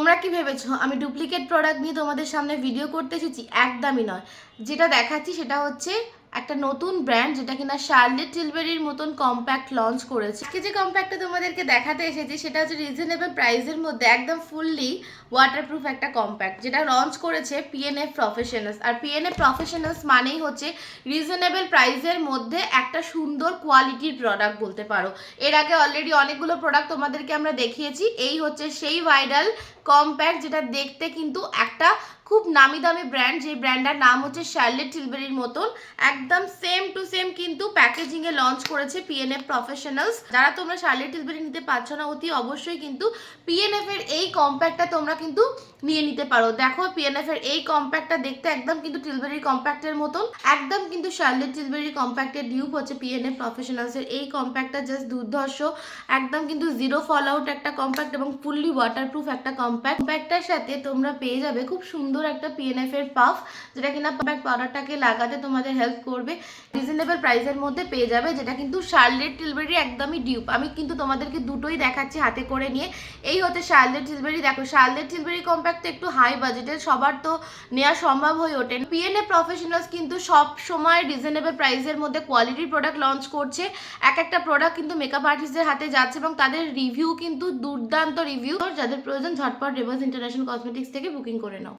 তোমরা কি ভেবেছো আমি ডুপ্লিকেট প্রোডাক্ট নিয়ে তোমাদের সামনে ভিডিও করতে এসেছি? একদমই নয়। যেটা দেখাচ্ছি সেটা হচ্ছে একটা নতুন ব্র্যান্ড, যেটা কিনা শার্লেট টিলবেরির মতন কম্প্যাক্ট লঞ্চ করেছে। যে কম্প্যাক্টটা তোমাদেরকে দেখাতে এসেছি সেটা হচ্ছে রিজনেবল প্রাইসের মধ্যে একদম ফুললি ওয়াটারপ্রুফ একটা কম্প্যাক্ট, যেটা লঞ্চ করেছে পিএনএফ প্রফেশনালস। আর পিএনএফ প্রফেশনালস মানেই হচ্ছে রিজনেবল প্রাইসের মধ্যে একটা সুন্দর কোয়ালিটির প্রোডাক্ট বলতে পারো। এর আগে অলরেডি অনেকগুলো প্রোডাক্ট তোমাদেরকে আমরা দেখিয়েছি। এই হচ্ছে সেই ভাইরাল কম্প্যাক্ট, যেটা দেখতে কিন্তু একটা খুব নামি দামি ব্র্যান্ড, যে ব্র্যান্ডটার নাম হচ্ছে শার্লেট টিলবেরির মতন একদম সেম টু সেম কিন্তু প্যাকেজিং এ লঞ্চ করেছে পিএনএফ প্রফেশনালস। যারা তোমরা শার্লেট টিলবেরি নিতে পারছো না, অতি অবশ্যই কিন্তু পিএনএফ এর এই কম্প্যাক্টটা তোমরা কিন্তু নিয়ে নিতে পারো। দেখো পিএনএফ এর এই কম্প্যাক্টটা দেখতে একদম কিন্তু টিলবেরির কম্প্যাক্টের মতন, একদম কিন্তু শার্লেট টিলবেরির কম্প্যাক্টের ডিউপ হচ্ছে পিএনএফ প্রফেশনালস এর এই কম্প্যাক্টটা। জাস্ট দুর্ধর্ষ, একদম কিন্তু জিরো ফল আউট একটা কম্প্যাক্ট এবং ফুললি ওয়াটারপ্রুফ একটা কম্প্যাক্টটার সাথে তোমরা পেয়ে যাবে খুব সুন্দর একটা পিএনএফ এর পাফ, যেটা কিনা কম্প্যাক্ট পাউডারটাকে লাগাতে তোমাদের হেল্প করবে। রিজনেবল প্রাইসের মধ্যে পেয়ে যাবে, যেটা কিন্তু শার্লেট টিলবেরি একদমই ডিউপ। আমি কিন্তু তোমাদেরকে দুটোই দেখাচ্ছি হাতে করে নিয়ে। এই হচ্ছে শার্লেট টিলবেরি। দেখো শার্লেট টিলবেরি কম্প্যাক্ট তো একটু হাই বাজেটের, সবার তো নেওয়া সম্ভব হয়ে ওঠে। পিএনএফ প্রফেশনালস কিন্তু সব সময় রিজনেবল প্রাইসের মধ্যে কোয়ালিটির প্রোডাক্ট লঞ্চ করছে। এক একটা প্রোডাক্ট কিন্তু মেকআপ আর্টিস্টদের হাতে যাচ্ছে এবং তাদের রিভিউ কিন্তু দুর্দান্ত রিভিউ। যাদের প্রয়োজন ঝটপট রেভার্স ইন্টারন্যাশনাল কসমেটিক্স থেকে বুকিং করে নাও।